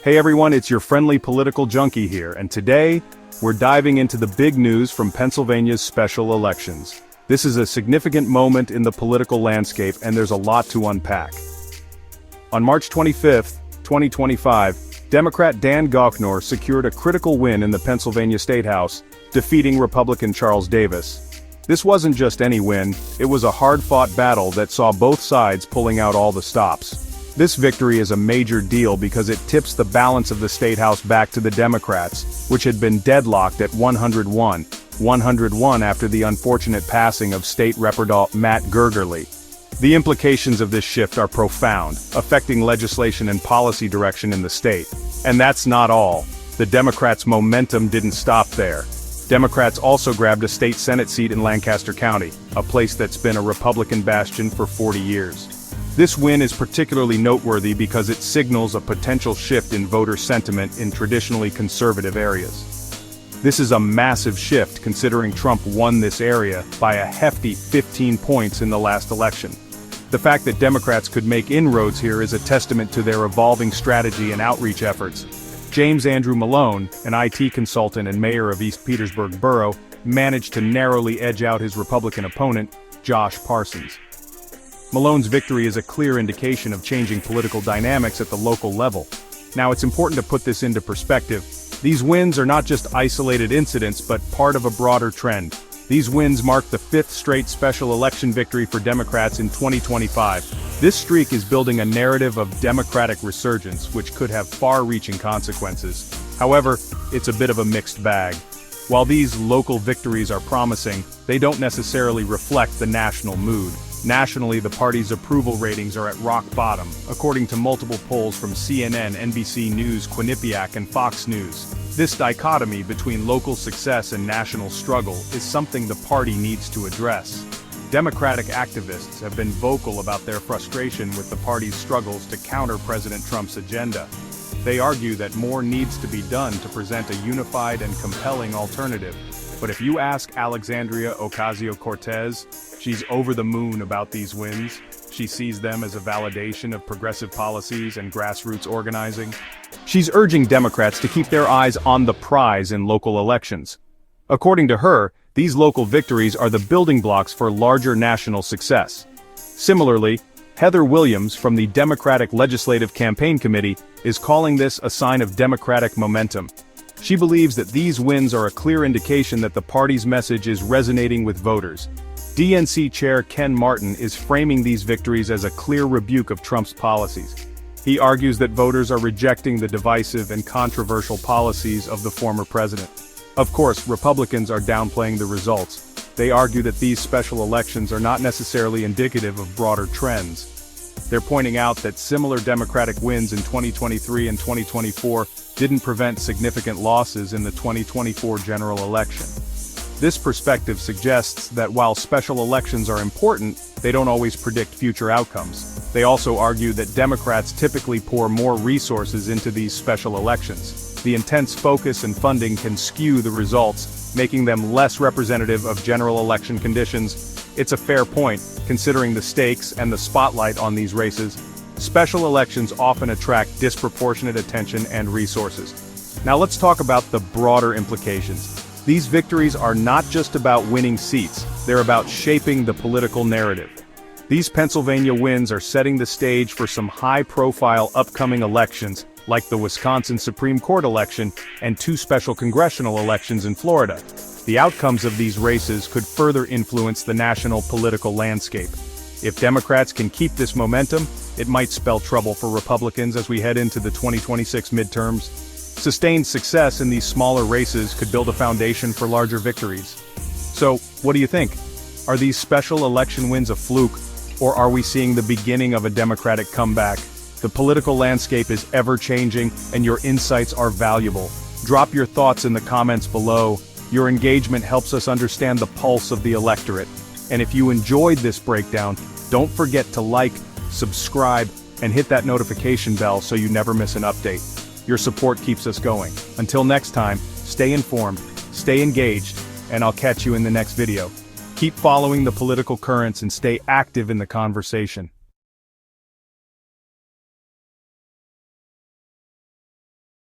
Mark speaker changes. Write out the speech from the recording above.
Speaker 1: Hey everyone, it's your friendly political junkie here, and today, we're diving into the big news from Pennsylvania's special elections. This is a significant moment in the political landscape, and there's a lot to unpack. On March 25, 2025, Democrat Dan Gaukner secured a critical win in the Pennsylvania State House, defeating Republican Charles Davis. This wasn't just any win, it was a hard-fought battle that saw both sides pulling out all the stops. This victory is a major deal because it tips the balance of the State House back to the Democrats, which had been deadlocked at 101 after the unfortunate passing of State Representative Matt Gergerly. The implications of this shift are profound, affecting legislation and policy direction in the state. And that's not all. The Democrats' momentum didn't stop there. Democrats also grabbed a state Senate seat in Lancaster County, a place that's been a Republican bastion for 40 years. This win is particularly noteworthy because it signals a potential shift in voter sentiment in traditionally conservative areas. This is a massive shift considering Trump won this area by a hefty 15 points in the last election. The fact that Democrats could make inroads here is a testament to their evolving strategy and outreach efforts. James Andrew Malone, an IT consultant and mayor of East Petersburg Borough, managed to narrowly edge out his Republican opponent, Josh Parsons. Malone's victory is a clear indication of changing political dynamics at the local level. Now, it's important to put this into perspective. These wins are not just isolated incidents but part of a broader trend. These wins mark the fifth straight special election victory for Democrats in 2025. This streak is building a narrative of Democratic resurgence, which could have far-reaching consequences. However, it's a bit of a mixed bag. While these local victories are promising, they don't necessarily reflect the national mood. Nationally, the party's approval ratings are at rock bottom, according to multiple polls from CNN, NBC News, Quinnipiac, and Fox News. This dichotomy between local success and national struggle is something the party needs to address. Democratic activists have been vocal about their frustration with the party's struggles to counter President Trump's agenda. They argue that more needs to be done to present a unified and compelling alternative. But if you ask Alexandria Ocasio-Cortez, she's over the moon about these wins. She sees them as a validation of progressive policies and grassroots organizing. She's urging Democrats to keep their eyes on the prize in local elections. According to her, these local victories are the building blocks for larger national success. Similarly, Heather Williams from the Democratic Legislative Campaign Committee is calling this a sign of Democratic momentum. She believes that these wins are a clear indication that the party's message is resonating with voters. DNC Chair Ken Martin is framing these victories as a clear rebuke of Trump's policies. He argues that voters are rejecting the divisive and controversial policies of the former president. Of course, Republicans are downplaying the results. They argue that these special elections are not necessarily indicative of broader trends. They're pointing out that similar Democratic wins in 2023 and 2024 didn't prevent significant losses in the 2024 general election. This perspective suggests that while special elections are important, they don't always predict future outcomes. They also argue that Democrats typically pour more resources into these special elections. The intense focus and funding can skew the results, making them less representative of general election conditions. It's a fair point, considering the stakes and the spotlight on these races. Special elections often attract disproportionate attention and resources. Now let's talk about the broader implications. These victories are not just about winning seats, they're about shaping the political narrative. These Pennsylvania wins are setting the stage for some high-profile upcoming elections, like the Wisconsin Supreme Court election and two special congressional elections in Florida. The outcomes of these races could further influence the national political landscape. If Democrats can keep this momentum, it might spell trouble for Republicans as we head into the 2026 midterms. Sustained success in these smaller races could build a foundation for larger victories. So, what do you think? Are these special election wins a fluke, or are we seeing the beginning of a Democratic comeback? The political landscape is ever-changing, and your insights are valuable. Drop your thoughts in the comments below. Your engagement helps us understand the pulse of the electorate. And if you enjoyed this breakdown, don't forget to like, subscribe, and hit that notification bell so you never miss an update. Your support keeps us going. Until next time, stay informed, stay engaged, and I'll catch you in the next video. Keep following the political currents and stay active in the conversation.